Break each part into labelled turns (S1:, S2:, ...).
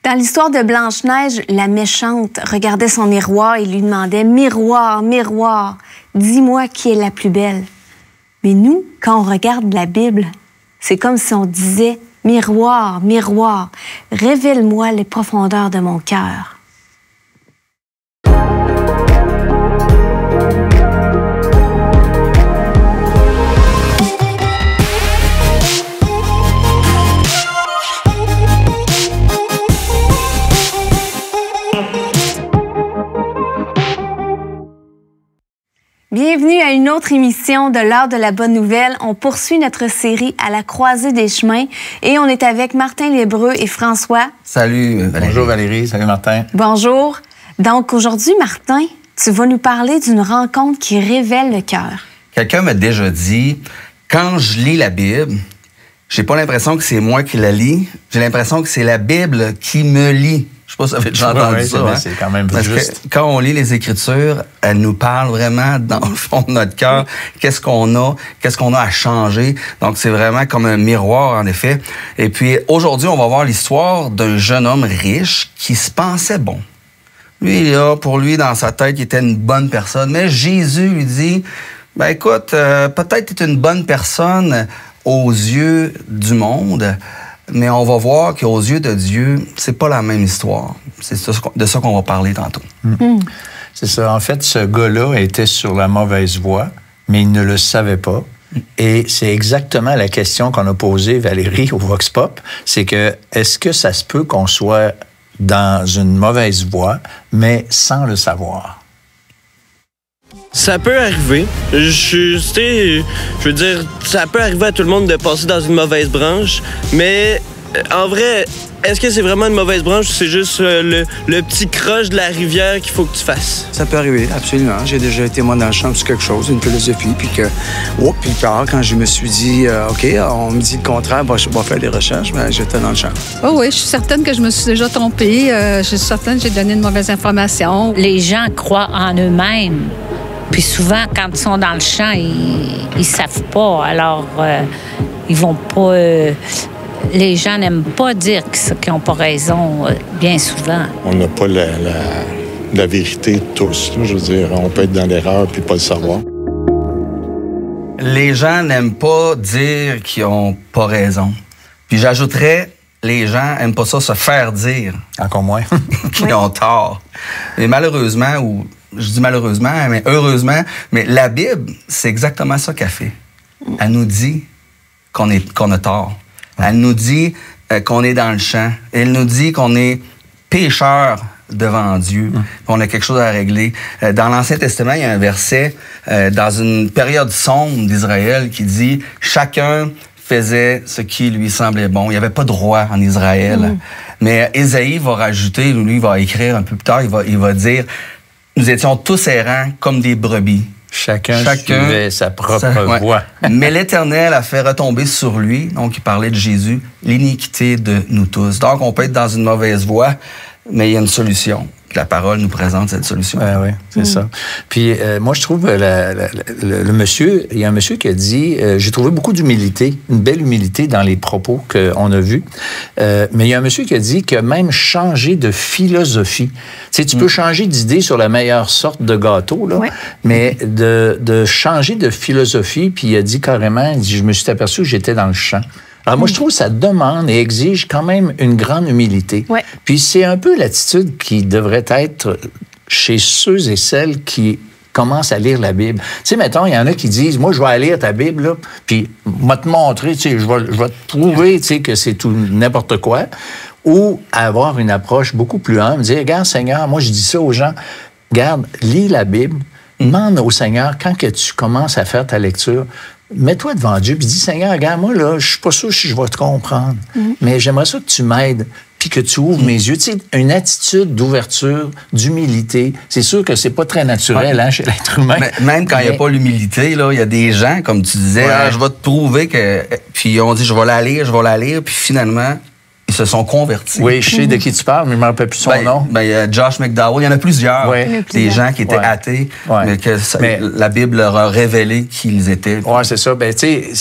S1: Dans l'histoire de Blanche-Neige, la méchante regardait son miroir et lui demandait « Miroir, miroir, dis-moi qui est la plus belle. » Mais nous, quand on regarde la Bible, c'est comme si on disait « Miroir, miroir, révèle-moi les profondeurs de mon cœur. » Bienvenue à une autre émission de l'Heure de la Bonne Nouvelle. On poursuit notre série à la croisée des chemins et on est avec Martin L'Hébreu et François.
S2: Salut Valérie.
S3: Bonjour Valérie, salut Martin.
S1: Bonjour. Donc aujourd'hui, Martin, tu vas nous parler d'une rencontre qui révèle le cœur.
S2: Quelqu'un m'a déjà dit, quand je lis la Bible, j'ai pas l'impression que c'est moi qui la lis, j'ai l'impression que c'est la Bible qui me lit. Je sais pas si vous avez déjà entendu ça.
S3: Hein? C'est quand même
S2: Parce
S3: juste.
S2: Que quand on lit les Écritures, elles nous parlent vraiment dans le fond de notre cœur. Qu'est-ce qu'on a à changer. Donc, c'est vraiment comme un miroir, en effet. Et puis, aujourd'hui, on va voir l'histoire d'un jeune homme riche qui se pensait bon. Lui, là, pour lui, dans sa tête, il était une bonne personne. Mais Jésus lui dit, ben écoute, peut-être tu es une bonne personne aux yeux du monde, mais on va voir qu'aux yeux de Dieu, c'est pas la même histoire. C'est de ça qu'on va parler tantôt.
S3: C'est ça. En fait, ce gars-là était sur la mauvaise voie, mais il ne le savait pas. Et c'est exactement la question qu'on a posée, Valérie, au Vox Pop. C'est que, est-ce que ça se peut qu'on soit dans une mauvaise voie, mais sans le savoir?
S4: Ça peut arriver. Je veux dire, ça peut arriver à tout le monde de passer dans une mauvaise branche, mais en vrai, est-ce que c'est vraiment une mauvaise branche ou c'est juste le petit croche de la rivière qu'il faut que tu fasses?
S5: Ça peut arriver, absolument. J'ai déjà été, moi, dans le champ sur quelque chose, une philosophie, puis que, puis tard, quand je me suis dit, OK, on me dit le contraire, je vais faire des recherches, mais j'étais dans le champ.
S6: Oh oui, je suis certaine que je me suis déjà trompée. Je suis certaine que j'ai donné une mauvaise information.
S7: Les gens croient en eux-mêmes. Puis souvent, quand ils sont dans le champ, ils savent pas. Alors, ils vont pas... les gens n'aiment pas dire qu'ils n'ont pas raison, bien souvent.
S8: On n'a pas la vérité tous. Là, je veux dire, on peut être dans l'erreur puis pas le savoir.
S2: Les gens n'aiment pas dire qu'ils n'ont pas raison. Puis j'ajouterais, les gens n'aiment pas ça se faire dire.
S3: Encore moins.
S2: Qu'ils ont tort. Et malheureusement, ou je dis malheureusement, mais heureusement, mais la Bible, c'est exactement ça qu'elle fait. Elle nous dit qu'on a tort. Elle nous dit qu'on est dans le champ. Elle nous dit qu'on est pécheur devant Dieu. On a quelque chose à régler. Dans l'Ancien Testament, il y a un verset dans une période sombre d'Israël qui dit « Chacun faisait ce qui lui semblait bon. » Il n'y avait pas de roi en Israël. Mais Ésaïe va rajouter, lui, il va écrire un peu plus tard, il va dire « Nous étions tous errants comme des brebis. »
S3: Chacun suivait sa propre voie.
S2: Mais l'Éternel a fait retomber sur lui, donc il parlait de Jésus, l'iniquité de nous tous. Donc, on peut être dans une mauvaise voie, mais il y a une solution. La parole nous présente cette solution.
S3: Oui, c'est ça. Puis moi, je trouve le monsieur, il y a un monsieur qui a dit, j'ai trouvé beaucoup d'humilité, une belle humilité dans les propos qu'on a vus. Mais il y a un monsieur qui a dit que même changer de philosophie. Tu sais, tu peux changer d'idée sur la meilleure sorte de gâteau, là, mais de changer de philosophie, puis il a dit carrément, je me suis aperçu que j'étais dans le champ. Alors, moi, je trouve que ça demande et exige quand même une grande humilité.
S1: Ouais.
S3: Puis c'est un peu l'attitude qui devrait être chez ceux et celles qui commencent à lire la Bible. Tu sais, mettons, il y en a qui disent, moi, je vais aller lire ta Bible, là, puis je vais te montrer, tu sais, je vais te prouver, tu sais, que c'est tout n'importe quoi. Ou avoir une approche beaucoup plus humble, dire, regarde, Seigneur, moi, je dis ça aux gens, regarde, lis la Bible, demande au Seigneur, quand que tu commences à faire ta lecture, mets-toi devant Dieu puis dis, Seigneur, regarde, moi, là, je suis pas sûr si je vais te comprendre, mais j'aimerais ça que tu m'aides puis que tu ouvres mes yeux. Tu sais, une attitude d'ouverture, d'humilité, c'est sûr que c'est pas très naturel chez l'être humain.
S2: Mais même quand il n'y a pas l'humilité, là, il y a des gens, comme tu disais, je vais te prouver que... Puis on dit, je vais la lire, puis finalement... Ils se sont convertis.
S3: Oui, je sais de qui tu parles, mais je ne me rappelle plus son nom.
S2: Il y a Josh McDowell, il y en a plusieurs. Des gens qui étaient athées, mais que la Bible leur a révélé qui ils étaient.
S3: Oui, c'est ça. Ben, tu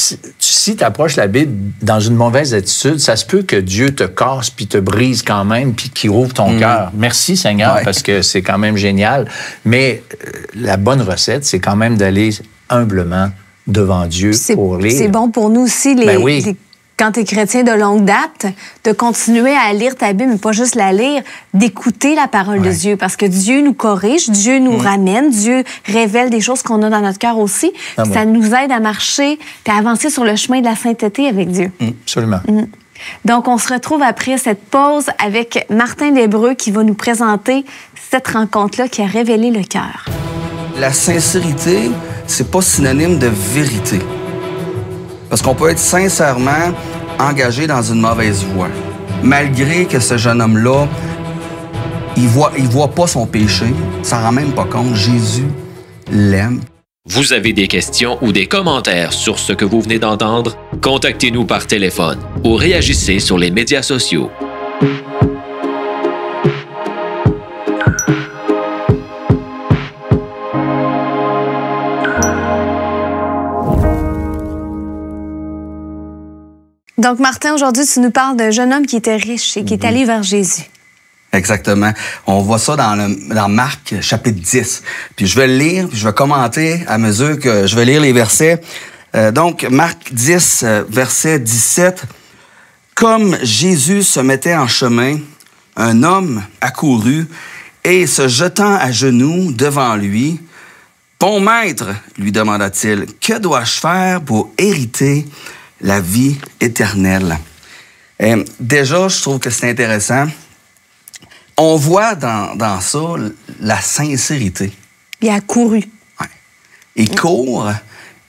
S3: si tu approches la Bible dans une mauvaise attitude, ça se peut que Dieu te casse puis te brise quand même puis qu'il rouvre ton cœur. Merci Seigneur, parce que c'est quand même génial. Mais la bonne recette, c'est quand même d'aller humblement devant Dieu pour lire.
S1: C'est bon pour nous aussi, quand tu es chrétien de longue date, de continuer à lire ta Bible, mais pas juste la lire, d'écouter la parole de Dieu. Parce que Dieu nous corrige, Dieu nous ramène, Dieu révèle des choses qu'on a dans notre cœur aussi. Ça nous aide à marcher et à avancer sur le chemin de la sainteté avec Dieu.
S3: Absolument.
S1: Donc, on se retrouve après cette pause avec Martin Desbreux qui va nous présenter cette rencontre-là qui a révélé le cœur.
S2: La sincérité, c'est pas synonyme de vérité. Parce qu'on peut être sincèrement engagé dans une mauvaise voie. Malgré que ce jeune homme-là, il voit pas son péché, il s'en rend même pas compte. Jésus l'aime.
S9: Vous avez des questions ou des commentaires sur ce que vous venez d'entendre? Contactez-nous par téléphone ou réagissez sur les médias sociaux.
S1: Donc, Martin, aujourd'hui, tu nous parles d'un jeune homme qui était riche et qui est allé vers Jésus.
S2: Exactement. On voit ça dans Marc, chapitre 10. Puis je vais le lire, puis je vais commenter à mesure que je vais lire les versets. Donc, Marc 10, verset 17. « Comme Jésus se mettait en chemin, un homme accourut et, se jetant à genoux devant lui, « Bon maître, lui demanda-t-il, que dois-je faire pour hériter la vie éternelle? » Déjà, je trouve que c'est intéressant. On voit dans ça la sincérité.
S1: Il a couru.
S2: Ouais. Il court,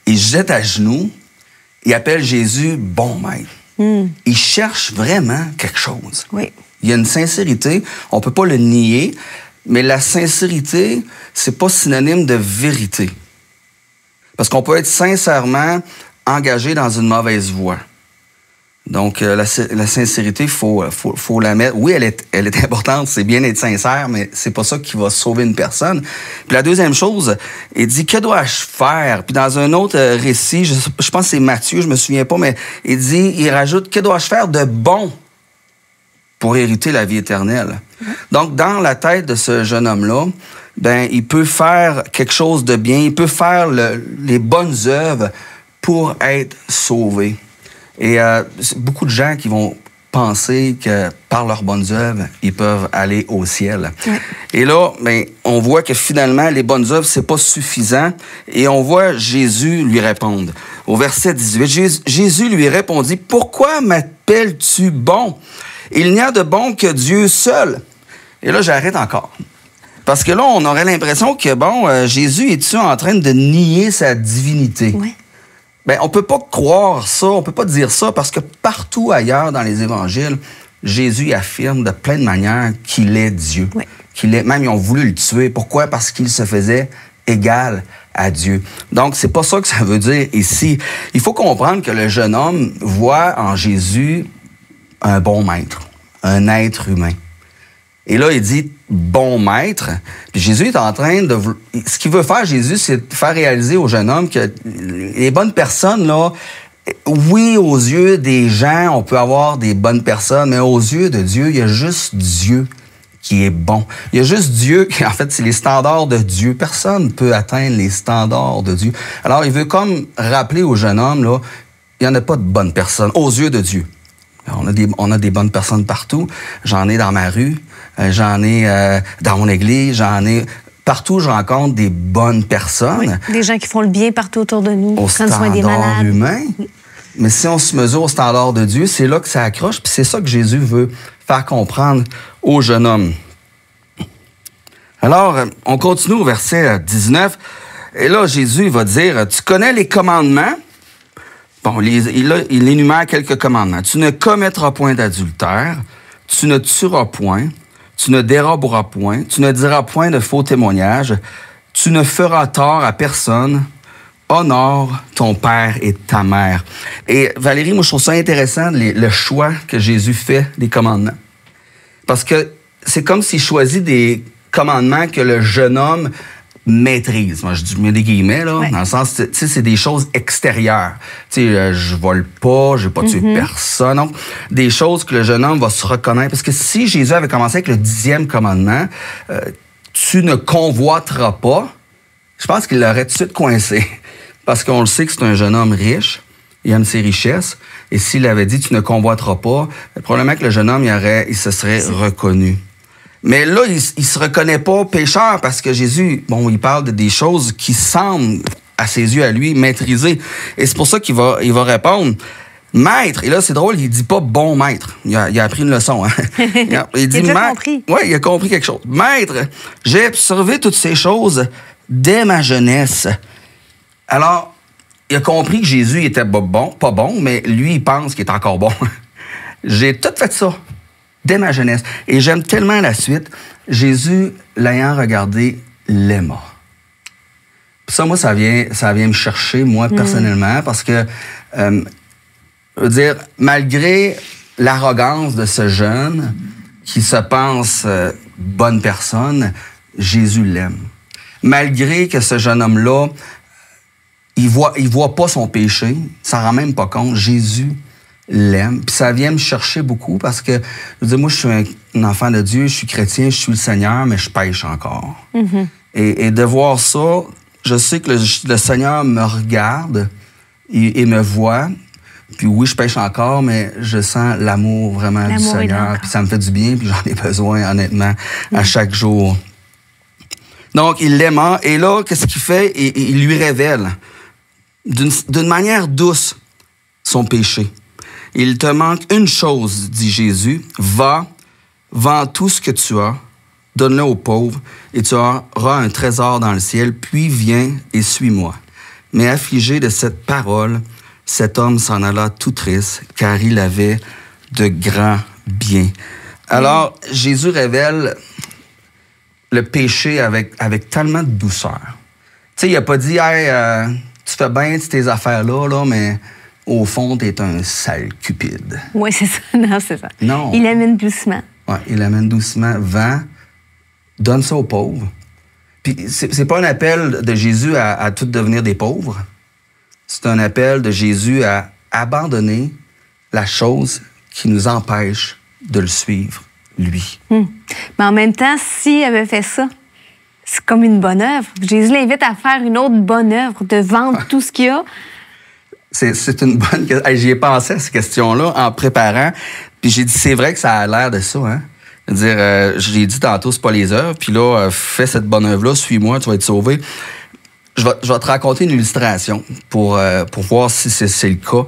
S2: il se jette à genoux, il appelle Jésus « bon maître ». Il cherche vraiment quelque chose.
S1: Oui.
S2: Il y a une sincérité, on peut pas le nier, mais la sincérité, c'est pas synonyme de vérité. Parce qu'on peut être sincèrement engagé dans une mauvaise voie. Donc, la sincérité, faut la mettre. Oui, elle est importante, c'est bien d'être sincère, mais c'est pas ça qui va sauver une personne. Puis la deuxième chose, il dit, que dois-je faire? Puis dans un autre récit, je pense que c'est Matthieu, je me souviens pas, mais il rajoute, que dois-je faire de bon pour hériter la vie éternelle? Donc, dans la tête de ce jeune homme-là, ben, il peut faire quelque chose de bien, il peut faire les bonnes œuvres pour être sauvé. Et beaucoup de gens qui vont penser que par leurs bonnes œuvres, ils peuvent aller au ciel. Ouais. Et là, ben, on voit que finalement, les bonnes œuvres, c'est pas suffisant. Et on voit Jésus lui répondre. Au verset 18, Jésus lui répondit, « Pourquoi m'appelles-tu bon? Il n'y a de bon que Dieu seul. » Et là, j'arrête encore. Parce que là, on aurait l'impression que, Jésus est-tu en train de nier sa divinité? Oui. Ben, on peut pas croire ça, on peut pas dire ça, parce que partout ailleurs dans les évangiles, Jésus affirme de plein de manières qu'il est Dieu. Oui. Même ils ont voulu le tuer. Pourquoi? Parce qu'il se faisait égal à Dieu. Donc, c'est pas ça que ça veut dire ici. Il faut comprendre que le jeune homme voit en Jésus un bon maître, un être humain. Et là, il dit « bon maître ». Puis Jésus est en train de... Ce qu'il veut faire, Jésus, c'est de faire réaliser au jeune homme que les bonnes personnes, là, oui, aux yeux des gens, on peut avoir des bonnes personnes, mais aux yeux de Dieu, il y a juste Dieu qui est bon. Il y a juste Dieu qui, en fait, c'est les standards de Dieu. Personne ne peut atteindre les standards de Dieu. Alors, il veut comme rappeler au jeune homme, là, il n'y en a pas de bonnes personnes aux yeux de Dieu. On a des bonnes personnes partout. J'en ai dans ma rue, j'en ai dans mon église, j'en ai... Partout, je rencontre des bonnes personnes.
S1: Oui, des gens qui font le bien partout autour de nous.
S2: Au standard humain. Oui. Mais si on se mesure au standard de Dieu, c'est là que ça accroche. Puis c'est ça que Jésus veut faire comprendre au jeune homme. Alors, on continue au verset 19. Et là, Jésus va dire, « Tu connais les commandements? » Bon, il énumère quelques commandements. Tu ne commettras point d'adultère, tu ne tueras point, tu ne déroberas point, tu ne diras point de faux témoignages, tu ne feras tort à personne, honore ton père et ta mère. Et Valérie, moi, je trouve ça intéressant, le choix que Jésus fait des commandements. Parce que c'est comme s'il choisit des commandements que le jeune homme maîtrise. Moi, je mets des guillemets, là, dans le sens, tu sais, c'est des choses extérieures. Tu sais, je vole pas, j'ai pas tué personne. Donc, des choses que le jeune homme va se reconnaître. Parce que si Jésus avait commencé avec le 10e commandement, tu ne convoiteras pas, je pense qu'il l'aurait tout de suite coincé. Parce qu'on le sait que c'est un jeune homme riche, il aime ses richesses, et s'il avait dit tu ne convoiteras pas, probablement que le jeune homme, il se serait reconnu. Mais là, il se reconnaît pas pécheur parce que Jésus, bon, il parle de des choses qui semblent, à ses yeux, à lui, maîtriser. Et c'est pour ça qu'il va répondre, maître. Et là, c'est drôle, il dit pas bon maître. Il a appris une leçon, hein. Il dit,
S1: il a compris.
S2: Oui, il a compris quelque chose. Maître, j'ai observé toutes ces choses dès ma jeunesse. Alors, il a compris que Jésus était pas bon, mais lui, il pense qu'il est encore bon. J'ai tout fait ça dès ma jeunesse. Et j'aime tellement la suite. Jésus, l'ayant regardé, l'aima. Puis ça, moi, ça vient me chercher, moi, personnellement, parce que, je veux dire, malgré l'arrogance de ce jeune qui se pense bonne personne, Jésus l'aime. Malgré que ce jeune homme-là, il voit pas son péché, il s'en rend même pas compte, Jésus l'aime. Puis ça vient me chercher beaucoup parce que, je veux dire, moi, je suis un enfant de Dieu, je suis chrétien, je suis le Seigneur, mais je pêche encore. Et de voir ça, je sais que le Seigneur me regarde et me voit. Puis oui, je pêche encore, mais je sens l'amour vraiment du Seigneur. Puis ça me fait du bien, puis j'en ai besoin, honnêtement, à chaque jour. Donc, il l'aima, et là, qu'est-ce qu'il fait? Il lui révèle, d'une manière douce, son péché. Il te manque une chose, dit Jésus, va, vends tout ce que tu as, donne-le aux pauvres, et tu auras un trésor dans le ciel, puis viens et suis-moi. Mais affligé de cette parole, cet homme s'en alla tout triste, car il avait de grands biens. Alors, Jésus révèle le péché avec tellement de douceur. Tu sais, il n'a pas dit, hey, tu fais bien tes affaires-là, là, mais au fond, t'es un sale cupide.
S1: Oui, c'est ça. Non, c'est ça.
S2: Non.
S1: Il amène doucement.
S2: Oui, il amène doucement. Vends, donne ça aux pauvres. Puis, c'est pas un appel de Jésus à tout devenir des pauvres. C'est un appel de Jésus à abandonner la chose qui nous empêche de le suivre, lui.
S1: Mais en même temps, s'il avait fait ça, c'est comme une bonne œuvre. Jésus l'invite à faire une autre bonne œuvre, de vendre tout ce qu'il a.
S2: C'est une bonne question. J'y ai pensé à cette question-là en préparant. Puis j'ai dit, c'est vrai que ça a l'air de ça, hein? Je veux dire, je l'ai dit tantôt, c'est pas les œuvres. Puis là, fais cette bonne œuvre-là, suis-moi, tu vas être sauvé. Je vais te raconter une illustration pour voir si c'est le cas.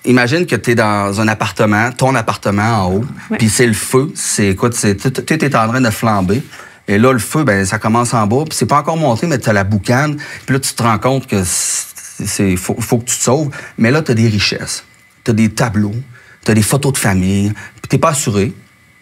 S2: Imagine que tu es dans un appartement, ton appartement en haut, puis c'est le feu. Écoute, tout est en train de flamber. Et là, le feu, ben ça commence en bas, puis c'est pas encore monté, mais tu as la boucane. Puis là, tu te rends compte que faut que tu te sauves. Mais là, tu as des richesses. Tu as des tableaux, tu as des photos de famille, puis tu n'es pas assuré.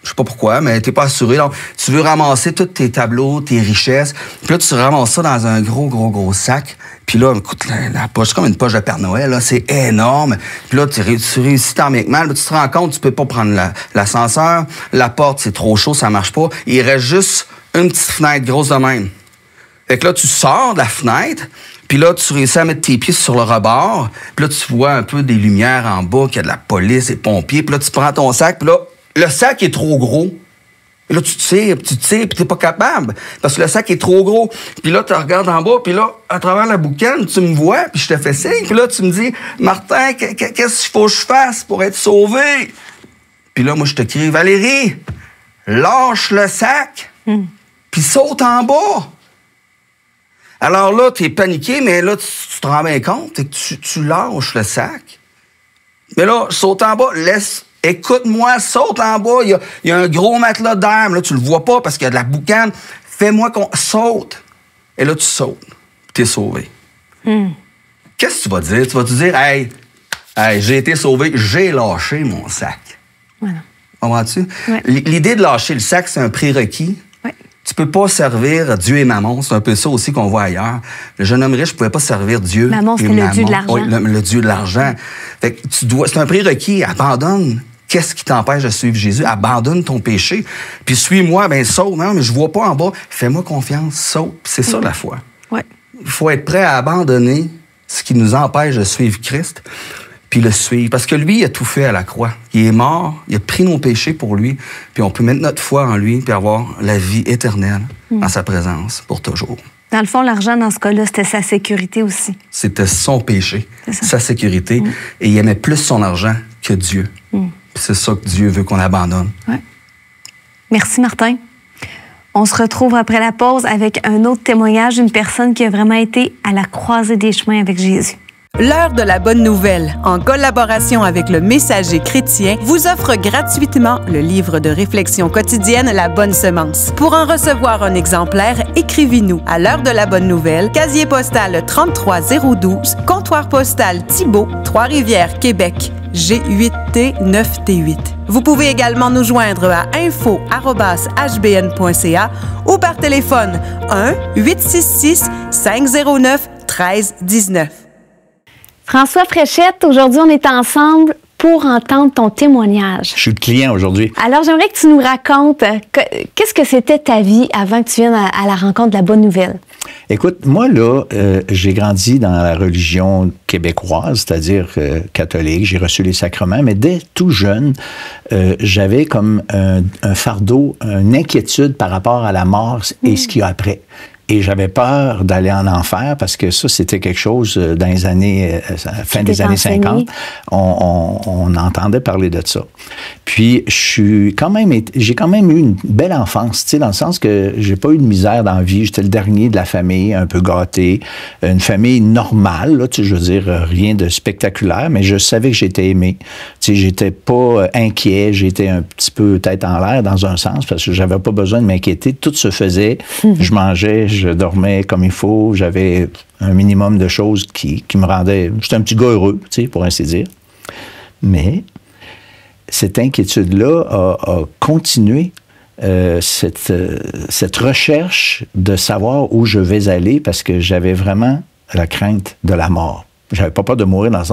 S2: Je sais pas pourquoi, mais t'es pas assuré. Donc, tu veux ramasser tous tes tableaux, tes richesses. Puis là, tu ramasses ça dans un gros sac. Puis là, écoute, la poche, c'est comme une poche de Père Noël, là. C'est énorme. Puis là, tu réussis tant bien que mal. Là, tu te rends compte, tu peux pas prendre l'ascenseur. La porte, c'est trop chaud, ça marche pas. Il reste juste une petite fenêtre grosse de même. Fait que là, tu sors de la fenêtre. Puis là, tu réussis à mettre tes pieds sur le rebord. Puis là, tu vois un peu des lumières en bas, qu'il y a de la police, des pompiers. Puis là, tu prends ton sac. Puis là, le sac est trop gros. Et là, tu tires, puis t'es pas capable. Parce que le sac est trop gros. Puis là, tu regardes en bas, puis là, à travers la boucane, tu me vois, puis je te fais signe. Puis là, tu me dis, Martin, qu'est-ce qu'il faut que je fasse pour être sauvé? Puis là, moi, je te crie, Valérie, lâche le sac, puis saute en bas. Alors là, t'es paniqué, mais là, tu te rends bien compte, que tu lâches le sac. Mais là, saute en bas, écoute-moi, saute en bas, il y a un gros matelas d'air, là, tu le vois pas parce qu'il y a de la boucane. Fais-moi qu'on saute. Et là, tu sautes. T'es sauvé. Qu'est-ce que tu vas dire? Tu vas te dire, hey, j'ai été sauvé, j'ai lâché mon sac.
S1: Voilà.
S2: Comprends-tu?
S1: Ouais.
S2: L'idée de lâcher le sac, c'est un prérequis.
S1: Ouais.
S2: Tu peux pas servir Dieu et Mammon. C'est un peu ça aussi qu'on voit ailleurs. Le jeune homme riche ne pouvait pas servir Dieu.
S1: Mammon, c'était le dieu de l'argent.
S2: Oui, le dieu de l'argent. Fait que c'est un prérequis. Abandonne Qu'est-ce qui t'empêche de suivre Jésus? Abandonne ton péché. Puis suis-moi, ben saute. Non, mais je vois pas en bas. Fais-moi confiance, saute. C'est ça la foi.
S1: Ouais.
S2: Il faut être prêt à abandonner ce qui nous empêche de suivre Christ, puis le suivre. Parce que lui, il a tout fait à la croix. Il est mort, il a pris nos péchés pour lui, puis on peut mettre notre foi en lui, puis avoir la vie éternelle en sa présence pour toujours.
S1: Dans le fond, l'argent, dans ce cas-là, c'était sa sécurité aussi.
S2: C'était son péché, sa sécurité, et il aimait plus son argent que Dieu. C'est ça que Dieu veut qu'on abandonne.
S1: Ouais. Merci, Martin. On se retrouve après la pause avec un autre témoignage d'une personne qui a vraiment été à la croisée des chemins avec Jésus.
S10: L'heure de la bonne nouvelle, en collaboration avec le Messager chrétien, vous offre gratuitement le livre de réflexion quotidienne La Bonne Semence. Pour en recevoir un exemplaire, écrivez-nous à l'heure de la bonne nouvelle, casier postal 33012, comptoir postal Thibault, Trois-Rivières, Québec, G8T 9T8. Vous pouvez également nous joindre à info@hbn.ca ou par téléphone 1-866-509-1319.
S1: François Fréchette, aujourd'hui, on est ensemble pour entendre ton témoignage.
S3: Je suis le client aujourd'hui.
S1: Alors, j'aimerais que tu nous racontes qu'est-ce que c'était ta vie avant que tu viennes à la rencontre de la bonne nouvelle.
S3: Écoute, moi, là, j'ai grandi dans la religion québécoise, c'est-à-dire catholique. J'ai reçu les sacrements, mais dès tout jeune, j'avais comme un fardeau, une inquiétude par rapport à la mort et ce qu'il y a après. Et j'avais peur d'aller en enfer parce que ça, c'était quelque chose dans les années, fin des années 50. On entendait parler de ça. Puis, j'ai quand même eu une belle enfance, tu sais, dans le sens que j'ai pas eu de misère dans la vie. J'étais le dernier de la famille, un peu gâté. Une famille normale, là, tu sais, je veux dire, rien de spectaculaire, mais je savais que j'étais aimé. Tu sais, j'étais pas inquiet, j'étais un petit peu tête en l'air dans un sens parce que j'avais pas besoin de m'inquiéter. Tout se faisait. Je mangeais, je dormais comme il faut, j'avais un minimum de choses qui me rendaient... J'étais un petit gars heureux, tu sais, pour ainsi dire. Mais cette inquiétude-là a continué, cette recherche de savoir où je vais aller parce que j'avais vraiment la crainte de la mort. J'avais pas peur de mourir dans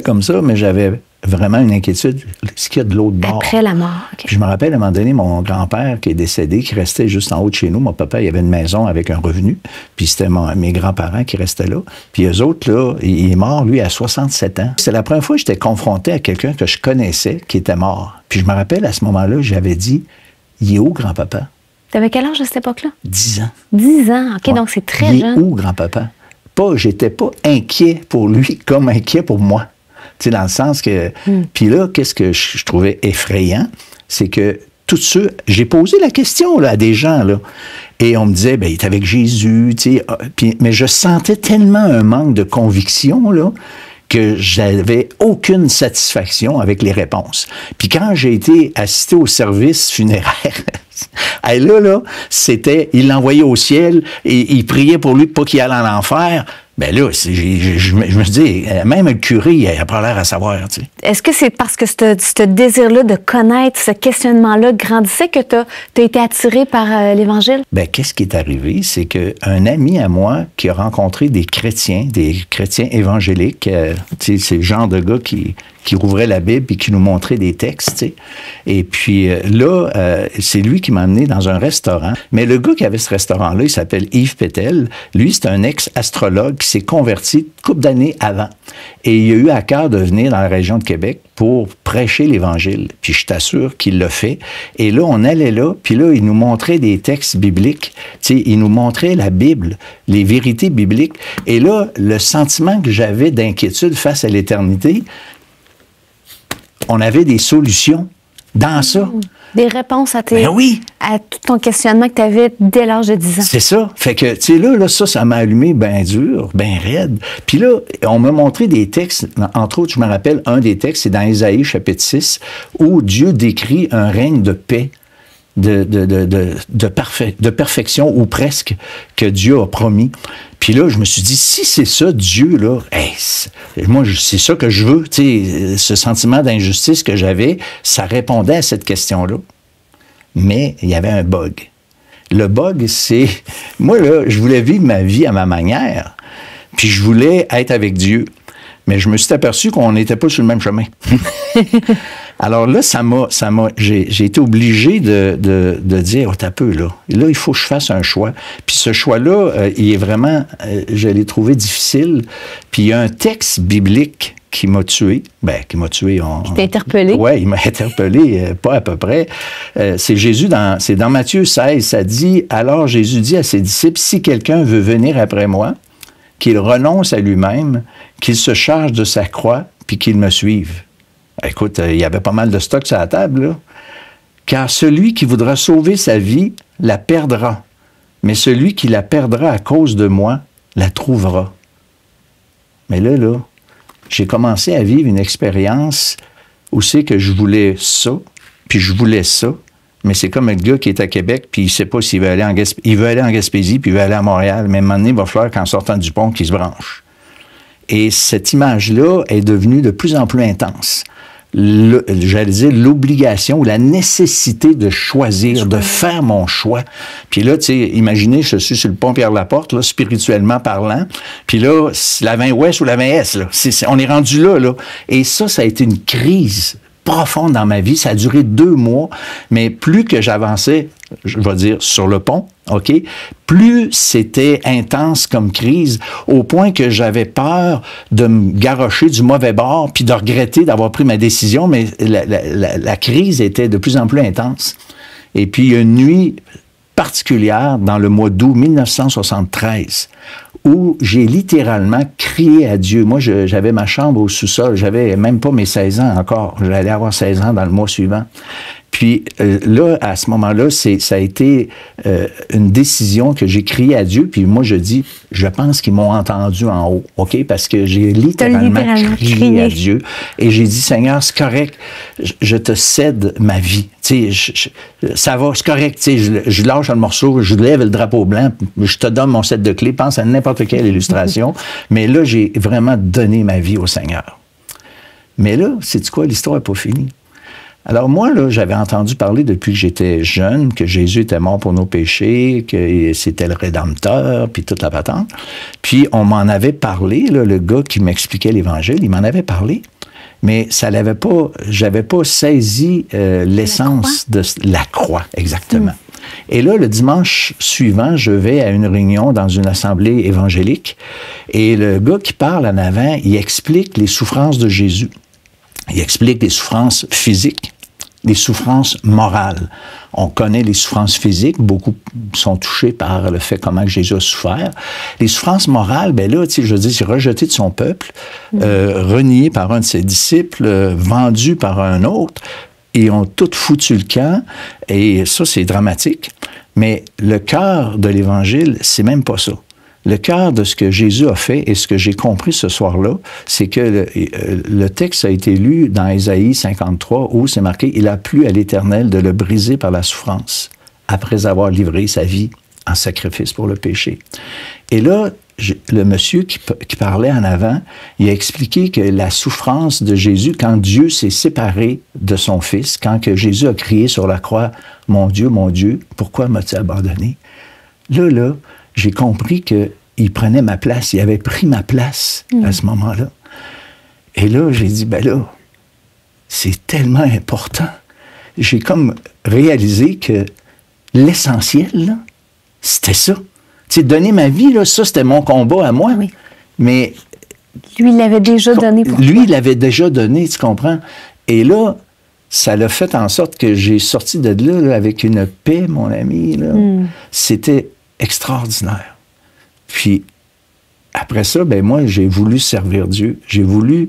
S3: comme ça, mais j'avais vraiment une inquiétude. Ce qu'il y a de l'autre bord.
S1: Après la mort. Okay.
S3: Puis je me rappelle, à un moment donné, mon grand-père qui est décédé, qui restait juste en haut de chez nous. Mon papa, il avait une maison avec un revenu. Puis c'était mes grands-parents qui restaient là. Puis eux autres, là, il est mort, lui, à 67 ans. C'est la première fois que j'étais confronté à quelqu'un que je connaissais qui était mort. Puis je me rappelle, à ce moment-là, j'avais dit, il est où, grand-papa?
S1: T'avais quel âge à cette époque-là?
S3: 10 ans.
S1: 10 ans, OK, ouais. Donc c'est très jeune.
S3: Il est où, grand-papa? J'étais pas inquiet pour lui comme inquiet pour moi. Tu sais, dans le sens que... Puis là, qu'est-ce que je trouvais effrayant? C'est que tout ça, j'ai posé la question là, à des gens, là, et on me disait, ben, il est avec Jésus, tu sais. Mais je sentais tellement un manque de conviction, là, que j'avais aucune satisfaction avec les réponses. Puis quand j'ai été assisté au service funéraire, là, c'était, il l'envoyait au ciel et il priait pour lui pas qu'il aille en enfer. Ben là, je me dis, même le curé, il n'a pas l'air à savoir, tu sais.
S1: Est-ce que c'est parce que ce désir-là de connaître, ce questionnement-là grandissait que tu as été attiré par l'Évangile?
S3: Ben, qu'est-ce qui est arrivé? C'est qu'un ami à moi qui a rencontré des chrétiens évangéliques, tu sais, c'est le genre de gars qui rouvrait la Bible et qui nous montrait des textes, tu sais. Et puis là, c'est lui qui m'a amené dans un restaurant. Mais le gars qui avait ce restaurant-là, il s'appelle Yves Pétel. Lui, c'est un ex-astrologue qui s'est converti une couple d'années avant. Et il a eu à cœur de venir dans la région de Québec pour prêcher l'Évangile. Puis je t'assure qu'il l'a fait. Et là, on allait là, puis là, il nous montrait des textes bibliques. Tu sais, il nous montrait la Bible, les vérités bibliques. Et là, le sentiment que j'avais d'inquiétude face à l'éternité, on avait des solutions dans ça.
S1: Des réponses à
S3: Ben oui.
S1: à tout ton questionnement que tu avais dès l'âge de 10 ans.
S3: C'est ça. Fait que, tu sais, là, ça m'a allumé bien dur, bien raide. Puis là, on m'a montré des textes, entre autres, je me rappelle, un des textes, c'est dans Ésaïe, chapitre 6, où Dieu décrit un règne de paix, de perfection, ou presque, que Dieu a promis. Puis là, je me suis dit, si c'est ça, Dieu, là, moi, c'est ça que je veux, tu sais, ce sentiment d'injustice que j'avais, ça répondait à cette question-là. Mais il y avait un bug. Le bug, c'est, moi, là, je voulais vivre ma vie à ma manière, puis je voulais être avec Dieu. Mais je me suis aperçu qu'on n'était pas sur le même chemin. Alors là, j'ai été obligé de dire, oh, t'as peu, là. Et là, il faut que je fasse un choix. Puis ce choix-là, il est vraiment, je l'ai trouvé difficile. Puis il y a un texte biblique qui m'a tué. Ben, qui m'a tué.
S1: Qui t'a interpellé?
S3: Oui, il m'a interpellé, pas à peu près. C'est Jésus, c'est dans Matthieu 16, ça dit, alors Jésus dit à ses disciples, si quelqu'un veut venir après moi, qu'il renonce à lui-même, qu'il se charge de sa croix, puis qu'il me suive. Écoute, il y avait pas mal de stock sur la table, là. Car celui qui voudra sauver sa vie la perdra, mais celui qui la perdra à cause de moi la trouvera. Mais là, j'ai commencé à vivre une expérience où c'est que je voulais ça, puis je voulais ça, mais c'est comme le gars qui est à Québec, puis il sait pas s'il veut aller en Gaspésie. Il veut aller en Gaspésie, puis il veut aller à Montréal, mais à un moment donné, il va falloir qu'en sortant du pont, qu'il se branche. Et cette image-là est devenue de plus en plus intense. J'allais dire l'obligation ou la nécessité de choisir, de faire mon choix. Puis là, tu sais, imaginez, je suis sur le pont Pierre-Laporte, là, spirituellement parlant, puis là, la 20 ouest ou la 20 est, là, on est rendu là. Et ça a été une crise profonde dans ma vie. Ça a duré 2 mois, mais plus que j'avançais, je vais dire, sur le pont, OK, plus c'était intense comme crise, au point que j'avais peur de me garrocher du mauvais bord puis de regretter d'avoir pris ma décision, mais la crise était de plus en plus intense. Et puis, il y a une nuit particulière dans le mois d'août 1973 où j'ai littéralement crié à Dieu. Moi, j'avais ma chambre au sous-sol. J'avais même pas mes 16 ans encore. J'allais avoir 16 ans dans le mois suivant. Puis là, à ce moment-là, ça a été une décision que j'ai crié à Dieu. Puis moi, je dis, je pense qu'ils m'ont entendu en haut, OK? Parce que j'ai littéralement crié à Dieu. Et j'ai dit, Seigneur, c'est correct, je te cède ma vie. Tu sais, ça va, c'est correct. Tu sais, je lâche le morceau, je lève le drapeau blanc, je te donne mon set de clés, pense à n'importe quelle illustration. Mais là, j'ai vraiment donné ma vie au Seigneur. Mais là, sais-tu quoi? L'histoire n'est pas finie. Alors moi, là, j'avais entendu parler depuis que j'étais jeune que Jésus était mort pour nos péchés, que c'était le Rédempteur, puis toute la patente. Puis on m'en avait parlé, là, le gars qui m'expliquait l'Évangile, il m'en avait parlé, mais ça l'avait pas, j'avais pas saisi l'essence de la croix, exactement. Et là, le dimanche suivant, je vais à une réunion dans une assemblée évangélique, et le gars qui parle en avant, il explique les souffrances de Jésus. Il explique les souffrances physiques, les souffrances morales. On connaît les souffrances physiques, beaucoup sont touchés par le fait comment Jésus a souffert. Les souffrances morales, ben là, tu sais, je veux dire, c'est rejeté de son peuple, renié par un de ses disciples, vendu par un autre, et ont tout foutu le camp, et ça, c'est dramatique. Mais le cœur de l'Évangile, c'est même pas ça. Le cœur de ce que Jésus a fait et ce que j'ai compris ce soir-là, c'est que le texte a été lu dans Ésaïe 53 où c'est marqué « Il a plu à l'Éternel de le briser par la souffrance après avoir livré sa vie en sacrifice pour le péché. » Et là, le monsieur qui parlait en avant, il a expliqué que la souffrance de Jésus, quand Dieu s'est séparé de son Fils, quand que Jésus a crié sur la croix « Mon Dieu, pourquoi m'as-tu abandonné? » Là, j'ai compris qu'il prenait ma place. Il avait pris ma place à ce moment-là. Et là, j'ai dit, ben là, c'est tellement important. J'ai comme réalisé que l'essentiel, là, c'était ça. Tu sais, donner ma vie, là, ça, c'était mon combat à moi. Oui. Mais...
S1: Lui, il l'avait déjà donné pour
S3: Lui, il l'avait déjà donné, tu comprends? Et là, ça l'a fait en sorte que j'ai sorti de là, avec une paix, mon ami. Là. C'était extraordinaire. Puis, après ça, ben moi, j'ai voulu servir Dieu. J'ai voulu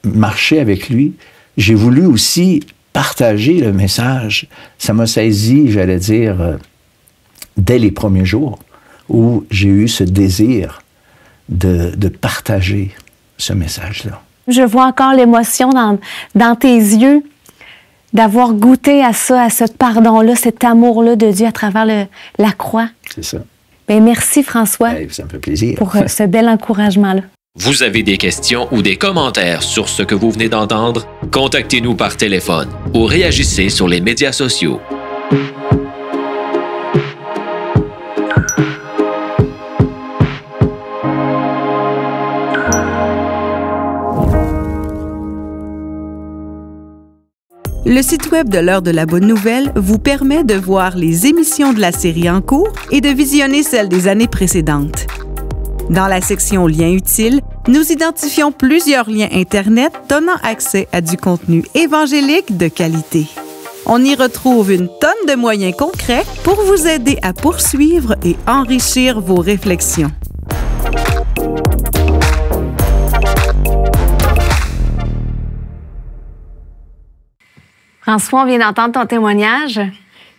S3: marcher avec lui. J'ai voulu aussi partager le message. Ça m'a saisi, j'allais dire, dès les premiers jours où j'ai eu ce désir de partager ce message-là.
S1: Je vois encore l'émotion dans tes yeux d'avoir goûté à ça, à ce pardon-là, cet amour-là de Dieu à travers la croix.
S3: C'est ça.
S1: Bien, merci François.
S3: Ça me fait plaisir.
S1: Pour ce bel encouragement-là.
S9: Vous avez des questions ou des commentaires sur ce que vous venez d'entendre? Contactez-nous par téléphone ou réagissez sur les médias sociaux.
S10: Le site web de l'Heure de la Bonne Nouvelle vous permet de voir les émissions de la série en cours et de visionner celles des années précédentes. Dans la section Liens utiles, nous identifions plusieurs liens Internet donnant accès à du contenu évangélique de qualité. On y retrouve une tonne de moyens concrets pour vous aider à poursuivre et enrichir vos réflexions.
S1: François, on vient d'entendre ton témoignage,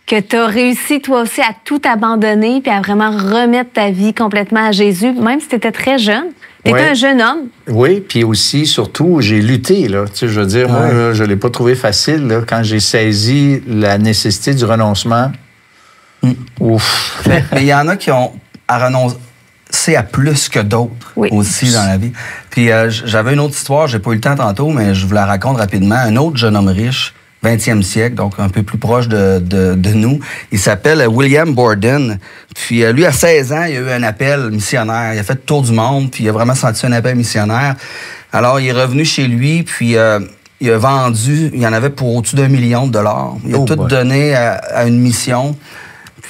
S1: que tu as réussi toi aussi à tout abandonner puis à vraiment remettre ta vie complètement à Jésus, même si tu étais très jeune. Tu étais un jeune homme.
S3: Oui, puis aussi, surtout, j'ai lutté. Là. Tu sais, je veux dire, moi, là, je ne l'ai pas trouvé facile là, quand j'ai saisi la nécessité du renoncement. Ouf!
S2: Mais il y en a qui ont à renoncer à plus que d'autres aussi dans la vie. Puis j'avais une autre histoire, j'ai pas eu le temps tantôt, mais je vous la raconte rapidement. Un autre jeune homme riche, 20e siècle, donc un peu plus proche de nous. Il s'appelle William Borden. Puis lui, à 16 ans, il a eu un appel missionnaire. Il a fait le tour du monde, puis il a vraiment senti un appel missionnaire. Alors, il est revenu chez lui, puis il a vendu, il en avait pour au-dessus $1 million. Il a tout donné à une mission.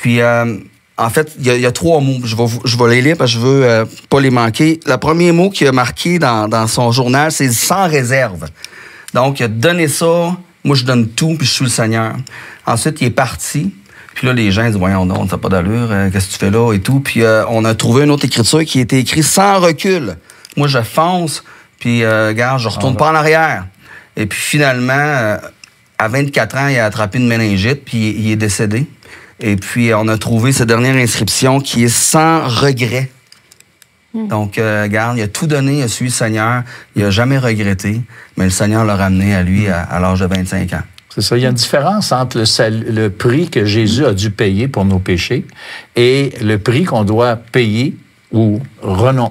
S2: Puis, en fait, il y a 3 mots. Je vais les lire parce que je veux pas les manquer. Le premier mot qu'il a marqué dans son journal, c'est « sans réserve ». Donc, il a donné ça... Moi, je donne tout, puis je suis le Seigneur. Ensuite, il est parti. Puis là, les gens disent, voyons donc, t'as pas d'allure, qu'est-ce que tu fais là et tout. Puis on a trouvé une autre écriture qui était écrite sans recul. Moi, je fonce, puis regarde, je retourne pas en arrière. Et puis finalement, à 24 ans, il a attrapé une méningite, puis il est décédé. Et puis on a trouvé sa dernière inscription qui est sans regret. Donc, regarde, il a tout donné, il a suivi le Seigneur, il n'a jamais regretté, mais le Seigneur l'a ramené à lui à l'âge de 25 ans.
S3: C'est ça, il y a une différence entre le prix que Jésus a dû payer pour nos péchés et le prix qu'on doit payer ou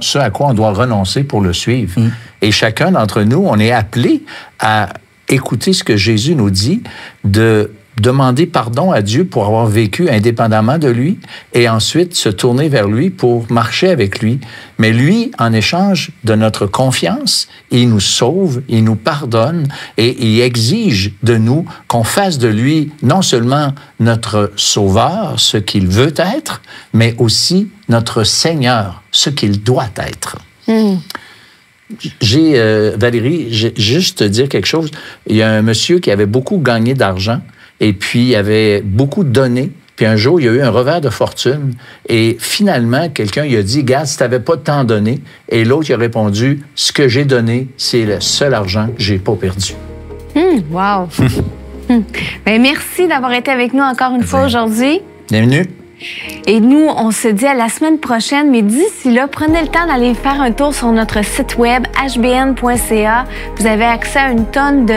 S3: ce à quoi on doit renoncer pour le suivre. Et chacun d'entre nous, on est appelé à écouter ce que Jésus nous dit, de demander pardon à Dieu pour avoir vécu indépendamment de lui et ensuite se tourner vers lui pour marcher avec lui. Mais lui, en échange de notre confiance, il nous sauve, il nous pardonne et il exige de nous qu'on fasse de lui non seulement notre sauveur, ce qu'il veut être, mais aussi notre Seigneur, ce qu'il doit être. Valérie, j'ai juste te dire quelque chose. Il y a un monsieur qui avait beaucoup gagné d'argent et puis il avait beaucoup donné. Puis un jour, il y a eu un revers de fortune. Et finalement, quelqu'un lui a dit, « Regarde, si tu n'avais pas tant donné. » Et l'autre, il a répondu, « Ce que j'ai donné, c'est le seul argent que j'ai pas perdu. »
S1: Wow! Bien, merci d'avoir été avec nous encore une fois aujourd'hui.
S3: Bienvenue.
S1: Et nous, on se dit à la semaine prochaine, mais d'ici là, prenez le temps d'aller faire un tour sur notre site web hbn.ca. Vous avez accès à une tonne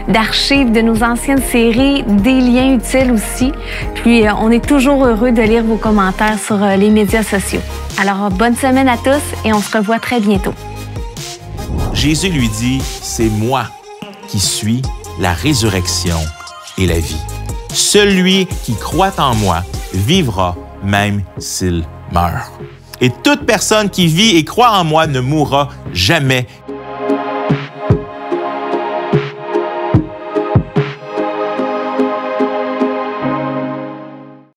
S1: d'archives de nos anciennes séries, des liens utiles aussi. Puis, on est toujours heureux de lire vos commentaires sur les médias sociaux. Alors, bonne semaine à tous et on se revoit très bientôt.
S11: Jésus lui dit, « C'est moi qui suis la résurrection et la vie. Celui qui croit en moi vivra même s'il meurt. Et toute personne qui vit et croit en moi ne mourra jamais.